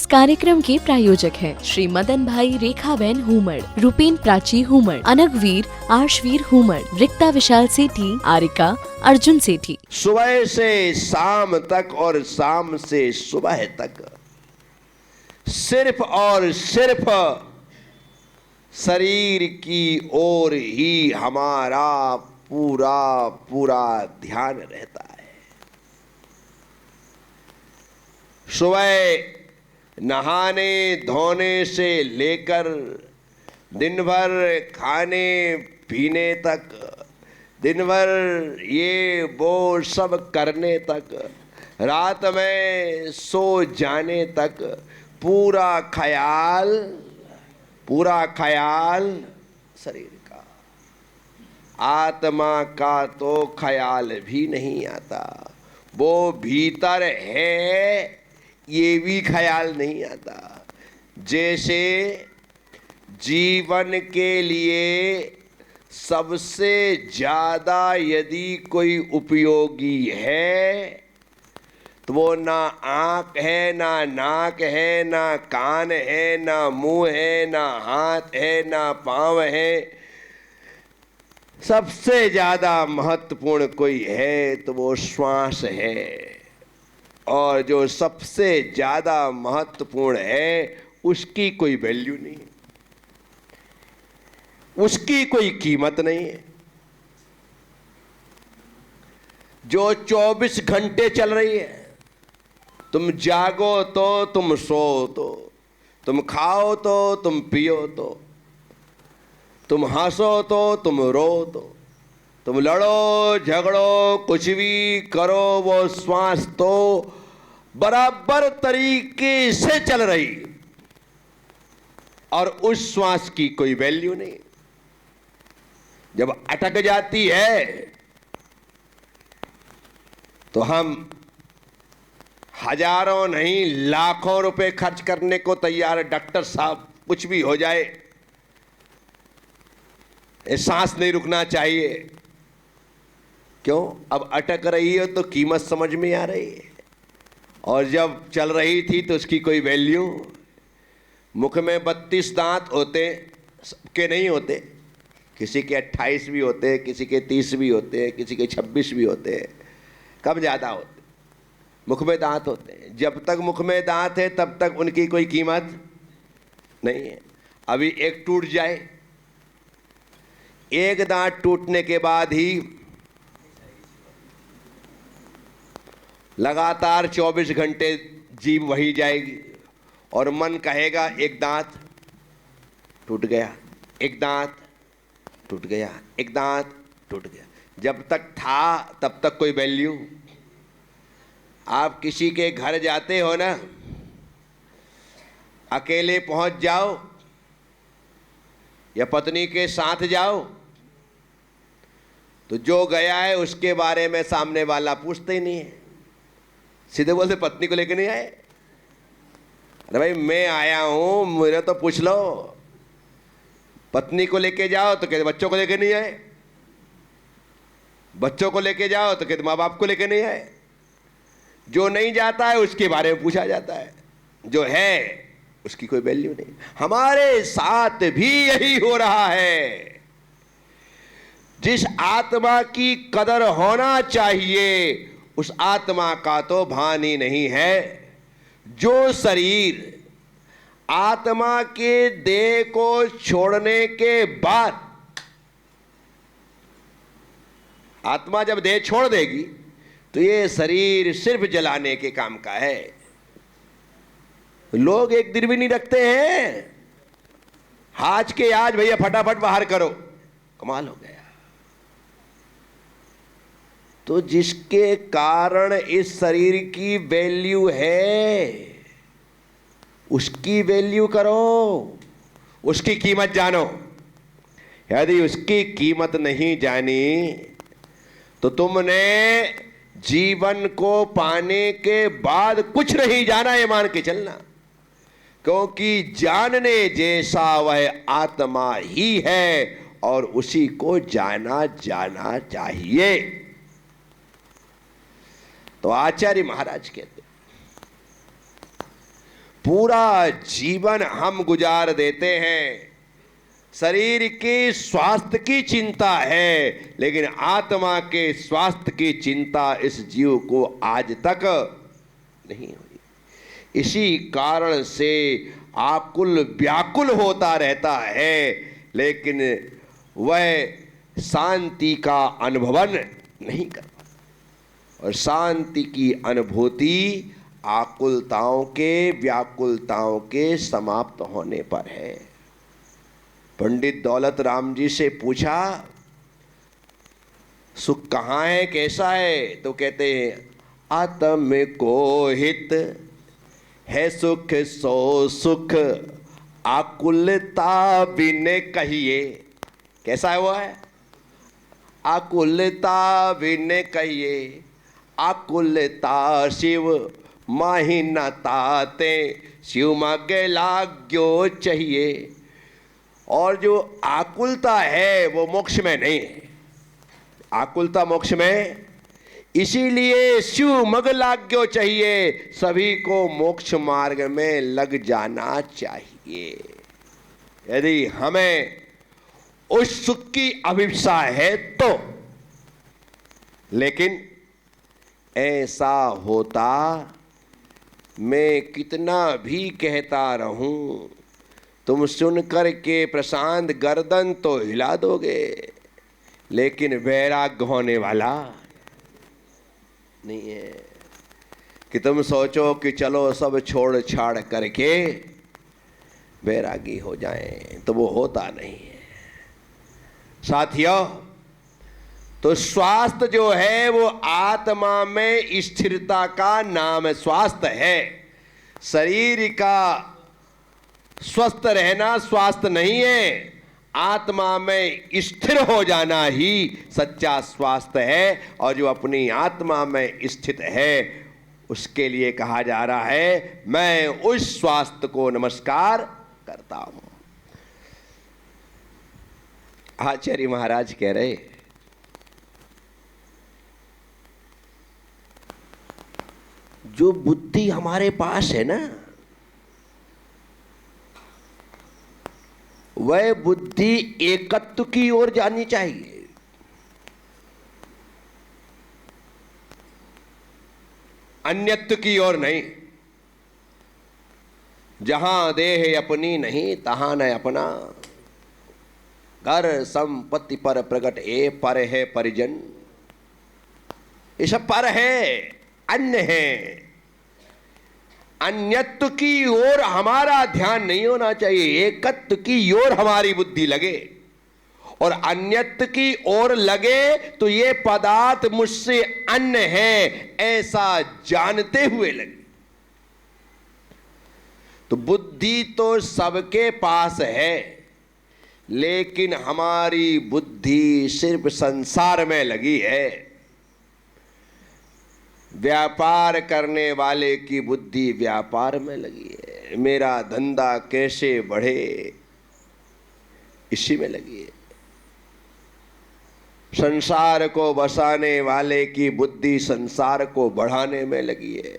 कार्यक्रम के प्रायोजक हैं श्री मदन भाई रेखाबेन हुमड़, रूपेन प्राची हुमड़, अनगवीर आर्शवीर हुमड़, रिक्ता विशाल सेठी, आरिका अर्जुन सेठी। सुबह से शाम तक और शाम से सुबह तक सिर्फ और सिर्फ शरीर की ओर ही हमारा पूरा पूरा ध्यान रहता है। सुबह नहाने धोने से लेकर दिन भर खाने पीने तक, दिन भर ये वो सब करने तक, रात में सो जाने तक पूरा ख्याल शरीर का। आत्मा का तो ख्याल भी नहीं आता, वो भीतर है ये भी ख्याल नहीं आता। जैसे जीवन के लिए सबसे ज़्यादा यदि कोई उपयोगी है तो वो ना आँख है, ना नाक है, ना कान है, ना मुंह है, ना हाथ है, ना पाँव है। सबसे ज़्यादा महत्वपूर्ण कोई है तो वो श्वास है, और जो सबसे ज़्यादा महत्वपूर्ण है उसकी कोई वैल्यू नहीं है, उसकी कोई कीमत नहीं है। जो 24 घंटे चल रही है, तुम जागो तो तुम सो तो, तुम खाओ तो तुम पियो तो, तुम हंसो तो तुम रो तो, तुम लड़ो झगड़ो कुछ भी करो, वो श्वास तो बराबर तरीके से चल रही और उस श्वास की कोई वैल्यू नहीं। जब अटक जाती है तो हम हजारों नहीं लाखों रुपए खर्च करने को तैयार है। डॉक्टर साहब कुछ भी हो जाए, सांस नहीं रुकना चाहिए। क्यों? अब अटक रही है तो कीमत समझ में आ रही है, और जब चल रही थी तो उसकी कोई वैल्यू। मुख में 32 दांत होते, सबके नहीं होते, किसी के 28 भी होते, किसी के 30 भी होते, किसी के 26 भी होते, कम ज़्यादा होते। मुख में दांत होते हैं, जब तक मुख में दांत है तब तक उनकी कोई कीमत नहीं है। अभी एक टूट जाए, एक दांत टूटने के बाद ही लगातार 24 घंटे जीभ वही जाएगी और मन कहेगा एक दांत टूट गया, एक दांत टूट गया, एक दांत टूट गया। जब तक था तब तक कोई वैल्यू। आप किसी के घर जाते हो ना, अकेले पहुंच जाओ या पत्नी के साथ जाओ, तो जो गया है उसके बारे में सामने वाला पूछते ही नहीं है, सीधे बोलते पत्नी को लेके नहीं आए। अरे भाई मैं आया हूं, मुझे तो पूछ लो। पत्नी को लेके जाओ तो कहते बच्चों को लेके नहीं आए, बच्चों को लेके जाओ तो कहते माँ बाप को लेके नहीं आए। जो नहीं जाता है उसके बारे में पूछा जाता है, जो है उसकी कोई वैल्यू नहीं। हमारे साथ भी यही हो रहा है। जिस आत्मा की कदर होना चाहिए उस आत्मा का तो भान ही नहीं है। जो शरीर आत्मा के देह को छोड़ने के बाद, आत्मा जब देह छोड़ देगी तो ये शरीर सिर्फ जलाने के काम का है। लोग एक दिन भी नहीं रखते हैं, आज के आज भैया फटाफट बाहर करो, कमाल हो गया। तो जिसके कारण इस शरीर की वैल्यू है उसकी वैल्यू करो, उसकी कीमत जानो। यदि उसकी कीमत नहीं जानी तो तुमने जीवन को पाने के बाद कुछ नहीं जाना, ये मान के चलना। क्योंकि जानने जैसा वह आत्मा ही है और उसी को जाना जाना चाहिए। तो आचार्य महाराज कहते पूरा जीवन हम गुजार देते हैं, शरीर के स्वास्थ्य की चिंता है, लेकिन आत्मा के स्वास्थ्य की चिंता इस जीव को आज तक नहीं हुई। इसी कारण से आकुल व्याकुल होता रहता है, लेकिन वह शांति का अनुभवन नहीं कर पाता। और शांति की अनुभूति आकुलताओं के, व्याकुलताओं के समाप्त होने पर है। पंडित दौलत राम जी से पूछा, सुख कहाँ है, कैसा है? तो कहते हैं, आत्म को हित है सुख सो सुख, आकुलता बिन कहिए। कैसा है वो? है आकुलता बिन कहिए, आकुलता शिव माही न ताते, शिव मागे लाग्यो चाहिए। और जो आकुलता है वो मोक्ष में नहीं है, आकुलता मोक्ष में, इसीलिए शिव मग लाग्यो चाहिए। सभी को मोक्ष मार्ग में लग जाना चाहिए। यदि हमें उस सुख की अभिप्सा है तो। लेकिन ऐसा होता, मैं कितना भी कहता रहूं, तुम सुन कर के प्रशांत गर्दन तो हिला दोगे, लेकिन वैराग्य होने वाला नहीं है। कि तुम सोचो कि चलो सब छोड़ छाड़ करके वैरागी हो जाएं, तो वो होता नहीं है साथियों। तो स्वास्थ्य जो है वो आत्मा में स्थिरता का नाम स्वास्थ्य है। शरीर का स्वस्थ रहना स्वास्थ्य नहीं है, आत्मा में स्थिर हो जाना ही सच्चा स्वास्थ्य है। और जो अपनी आत्मा में स्थित है उसके लिए कहा जा रहा है, मैं उस स्वास्थ्य को नमस्कार करता हूं। आचार्य महाराज कह रहे, जो बुद्धि हमारे पास है ना, वह बुद्धि एकत्व की ओर जानी चाहिए। अन्यत्व की ओर नहीं। जहां देह अपनी नहीं तहां न अपना, घर संपत्ति पर प्रकट ए पर है परिजन। ये सब पर है, अन्य है। अन्यत्व की ओर हमारा ध्यान नहीं होना चाहिए, एकत्व की ओर हमारी बुद्धि लगे। और अन्यत्व की ओर लगे तो ये पदार्थ मुझसे अन्य है ऐसा जानते हुए लगे। तो बुद्धि तो सबके पास है, लेकिन हमारी बुद्धि सिर्फ संसार में लगी है। व्यापार करने वाले की बुद्धि व्यापार में लगी है, मेरा धंधा कैसे बढ़े इसी में लगी है। संसार को बसाने वाले की बुद्धि संसार को बढ़ाने में लगी है।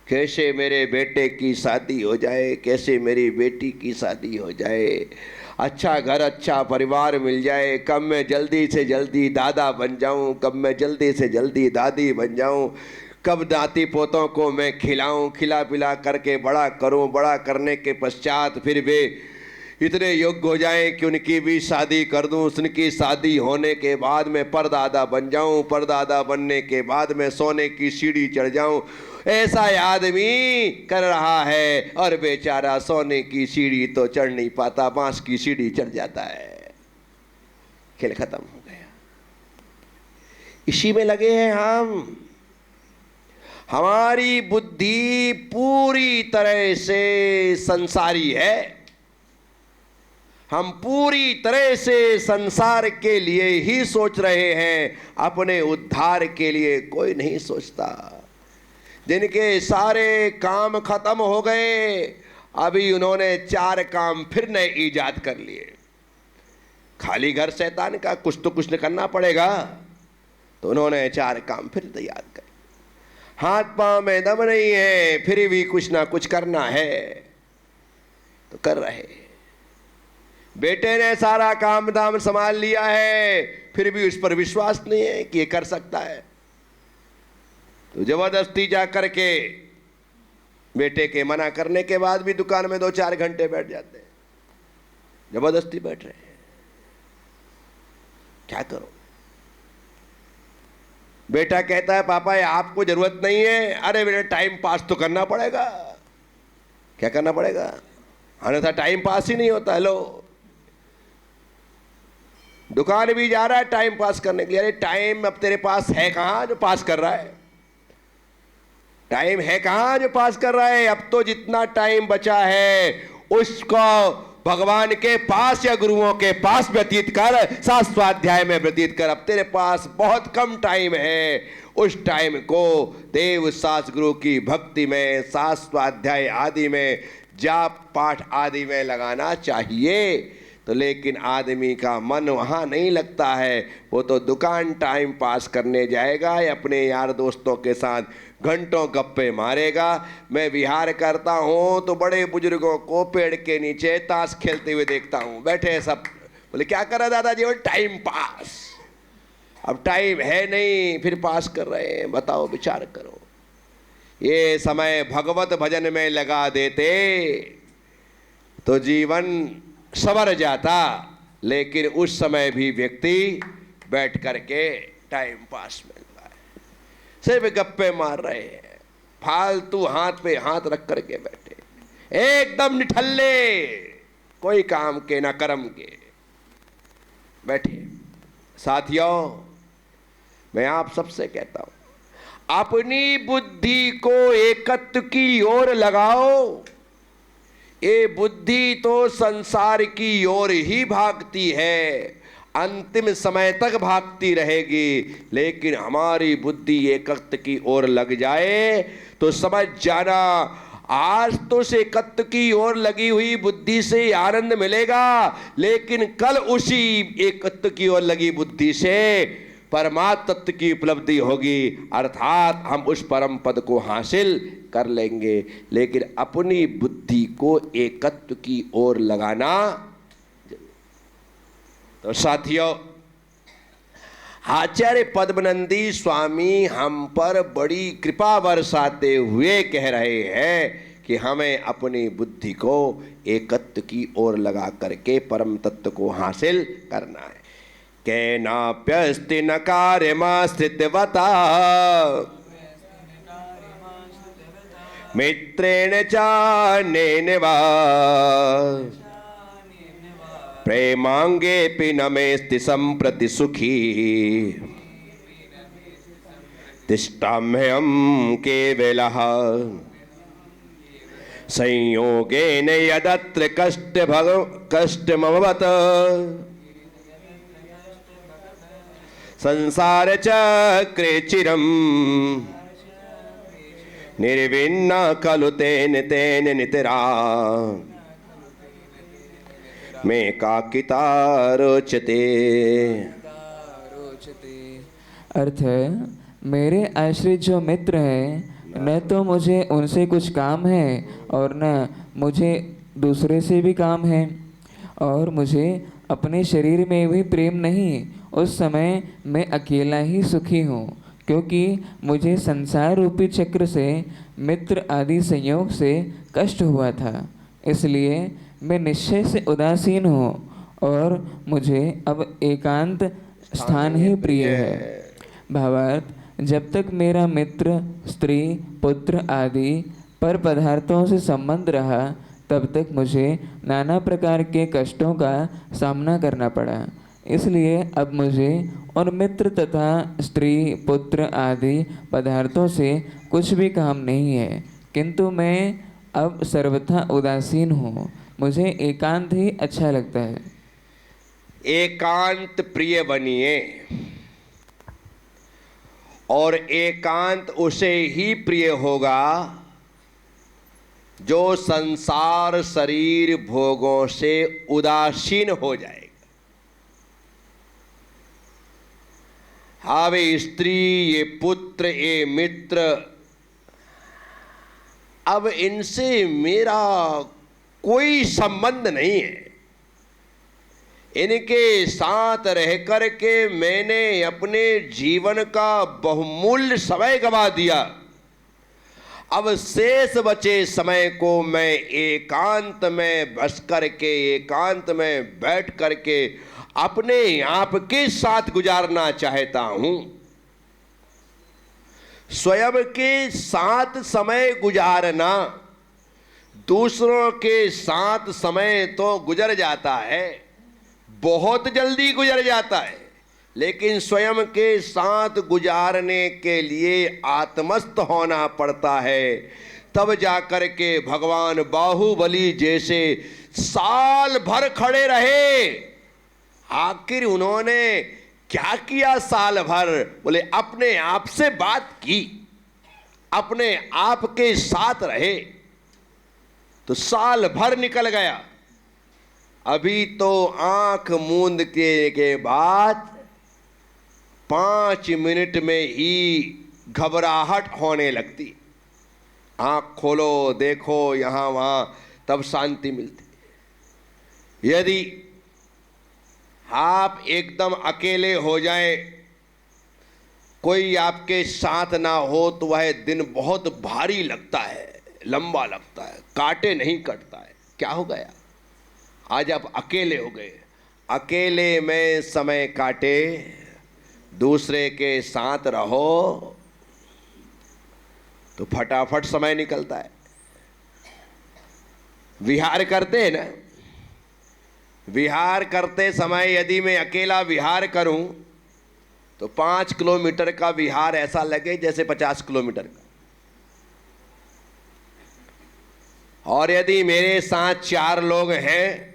कैसे मेरे बेटे की शादी हो जाए, कैसे मेरी बेटी की शादी हो जाए, अच्छा घर अच्छा परिवार मिल जाए, कब मैं जल्दी से जल्दी दादा बन जाऊं, कब मैं जल्दी से जल्दी दादी बन जाऊं, कब नाती पोतों को मैं खिलाऊं, खिला पिला करके बड़ा करूं, बड़ा करने के पश्चात फिर वे इतने योग्य हो जाएं कि उनकी भी शादी कर दूं, उनकी शादी होने के बाद मैं परदादा बन जाऊं, परदादा बनने के बाद मैं सोने की सीढ़ी चढ़ जाऊं। ऐसा आदमी कर रहा है और बेचारा सोने की सीढ़ी तो चढ़ नहीं पाता, बांस की सीढ़ी चढ़ जाता है। खेल खत्म हो गया। इसी में लगे हैं हम। हमारी बुद्धि पूरी तरह से संसारी है। हम पूरी तरह से संसार के लिए ही सोच रहे हैं, अपने उद्धार के लिए कोई नहीं सोचता। जिनके सारे काम खत्म हो गए, अभी उन्होंने 4 काम फिर नए ईजाद कर लिए। खाली घर शैतान का, कुछ तो कुछ करना पड़ेगा, तो उन्होंने 4 काम फिर तैयार करे। हाथ पांव में दम नहीं है, फिर भी कुछ ना कुछ करना है तो कर रहे। बेटे ने सारा काम धाम संभाल लिया है, फिर भी उस पर विश्वास नहीं है कि ये कर सकता है, तो जबरदस्ती जा करके बेटे के मना करने के बाद भी दुकान में 2-4 घंटे बैठ जाते हैं, जबरदस्ती बैठ रहे हैं। क्या करो? बेटा कहता है पापा ये आपको जरूरत नहीं है। अरे बेटा टाइम पास तो करना पड़ेगा। क्या करना पड़ेगा? अन्यथा टाइम पास ही नहीं होता। लो, दुकान भी जा रहा है टाइम पास करने के लिए। अरे टाइम अब तेरे पास है कहां जो पास कर रहा है? टाइम है कहां जो पास कर रहा है? अब तो जितना टाइम बचा है उसको भगवान के पास या गुरुओं के पास व्यतीत कर, साथ स्वाध्याय में व्यतीत कर। अब तेरे पास बहुत कम टाइम है, उस टाइम को देव शास्त्र गुरु की भक्ति में, साथ स्वाध्याय आदि में, जाप पाठ आदि में लगाना चाहिए। तो लेकिन आदमी का मन वहाँ नहीं लगता है, वो तो दुकान टाइम पास करने जाएगा या अपने यार दोस्तों के साथ घंटों गप्पे मारेगा। मैं विहार करता हूँ तो बड़े बुजुर्गों को पेड़ के नीचे ताश खेलते हुए देखता हूँ, बैठे सब। बोले क्या कर रहा दादाजी? वो टाइम पास। अब टाइम है नहीं, फिर पास कर रहे हैं। बताओ, विचार करो। ये समय भगवत भजन में लगा देते तो जीवन संवर जाता, लेकिन उस समय भी व्यक्ति बैठ करके टाइम पास में लगा है, सिर्फ गप्पे मार रहे हैं, फालतू हाथ पे हाथ रख करके बैठे, एकदम निठल्ले, कोई काम के ना कर्म के बैठे। साथियों, मैं आप सबसे कहता हूं, अपनी बुद्धि को एकत्व की ओर लगाओ। ये बुद्धि तो संसार की ओर ही भागती है, अंतिम समय तक भागती रहेगी, लेकिन हमारी बुद्धि एकत्व की ओर लग जाए तो समझ जाना, आज तो से एकत्व की ओर लगी हुई बुद्धि से आनंद मिलेगा, लेकिन कल उसी एकत्व की ओर लगी बुद्धि से परमात्म तत्व की उपलब्धि होगी, अर्थात हम उस परम पद को हासिल कर लेंगे। लेकिन अपनी बुद्धि को एकत्व की ओर लगाना। तो साथियों, आचार्य पद्मनंदी स्वामी हम पर बड़ी कृपा बरसाते हुए कह रहे हैं कि हमें अपनी बुद्धि को एकत्व की ओर लगा करके परम तत्व को हासिल करना है। केनाप्यस्ति न कार्यमाश्रितवता मित्रेण चान्येन वा प्रेमांगेऽपि न मेस्ति सम्प्रति सुखी तिष्ठाम्यहं केवलः संयोगेन यदत्र कष्टमभवत् संसार चक्रे चिरम् निर्विन्ना खलु तेन तेन नितरा में काकिता रोचते। अर्थ है, मेरे आश्रित जो मित्र हैं, न तो मुझे उनसे कुछ काम है और न मुझे दूसरे से भी काम है, और मुझे अपने शरीर में भी प्रेम नहीं। उस समय मैं अकेला ही सुखी हूँ, क्योंकि मुझे संसार रूपी चक्र से मित्र आदि संयोग से कष्ट हुआ था। इसलिए मैं निश्चय से उदासीन हूँ और मुझे अब एकांत स्थान ही प्रिय है। भावार्थ, जब तक मेरा मित्र, स्त्री, पुत्र आदि पर पदार्थों से संबंध रहा, तब तक मुझे नाना प्रकार के कष्टों का सामना करना पड़ा। इसलिए अब मुझे उन मित्र तथा स्त्री, पुत्र आदि पदार्थों से कुछ भी काम नहीं है, किंतु मैं अब सर्वथा उदासीन हूँ। मुझे एकांत ही अच्छा लगता है। एकांत प्रिय बनिए, और एकांत उसे ही प्रिय होगा जो संसार शरीर भोगों से उदासीन हो जाएगा। हाँ, वे स्त्री, ये पुत्र, ये मित्र, अब इनसे मेरा कोई संबंध नहीं है। इनके साथ रह कर के मैंने अपने जीवन का बहुमूल्य समय गंवा दिया। अब शेष बचे समय को मैं एकांत में बस करके, एकांत में बैठ करके अपने आप के साथ गुजारना चाहता हूं। स्वयं के साथ समय गुजारना, दूसरों के साथ समय तो गुजर जाता है, बहुत जल्दी गुजर जाता है, लेकिन स्वयं के साथ गुजारने के लिए आत्मस्थ होना पड़ता है। तब जाकर के भगवान बाहुबली जैसे साल भर खड़े रहे। आखिर उन्होंने क्या किया साल भर? बोले अपने आप से बात की, अपने आप के साथ रहे। तो साल भर निकल गया। अभी तो आंख मूंद के बाद 5 मिनट में ही घबराहट होने लगती। आंख खोलो, देखो यहां वहां, तब शांति मिलती। यदि आप एकदम अकेले हो जाएं, कोई आपके साथ ना हो, तो वह दिन बहुत भारी लगता है, लंबा लगता है, काटे नहीं कटता है। क्या हो गया? आज आप अकेले हो गए। अकेले में समय काटे, दूसरे के साथ रहो तो फटाफट समय निकलता है। विहार करते हैं ना, विहार करते समय यदि मैं अकेला विहार करूं तो 5 किलोमीटर का विहार ऐसा लगे जैसे 50 किलोमीटर का। और यदि मेरे साथ 4 लोग हैं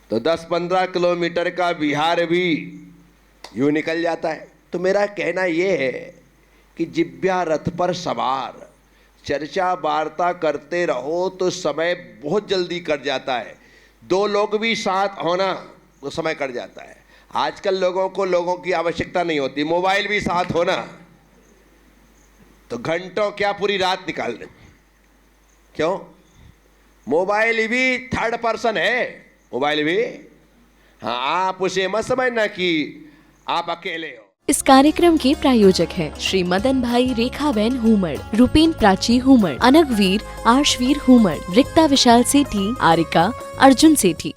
तो 10-15 किलोमीटर का विहार भी यूं निकल जाता है। तो मेरा कहना यह है कि जिब्या रथ पर सवार, चर्चा वार्ता करते रहो तो समय बहुत जल्दी कट जाता है। 2 लोग भी साथ होना तो समय कट जाता है। आजकल लोगों की आवश्यकता नहीं होती, मोबाइल भी साथ होना तो घंटों क्या पूरी रात निकाल दे। क्यों? मोबाइल भी थर्ड पर्सन है, मोबाइल भी। हाँ, आप उसे मत समझना कि आप अकेले हो। इस कार्यक्रम के प्रायोजक हैं श्री मदन भाई रेखाबेन हुमड़, रूपेन प्राची हुमड़, अनगवीर आर्शवीर हुमड़, रिक्ता विशाल सेठी, आरिका अर्जुन सेठी।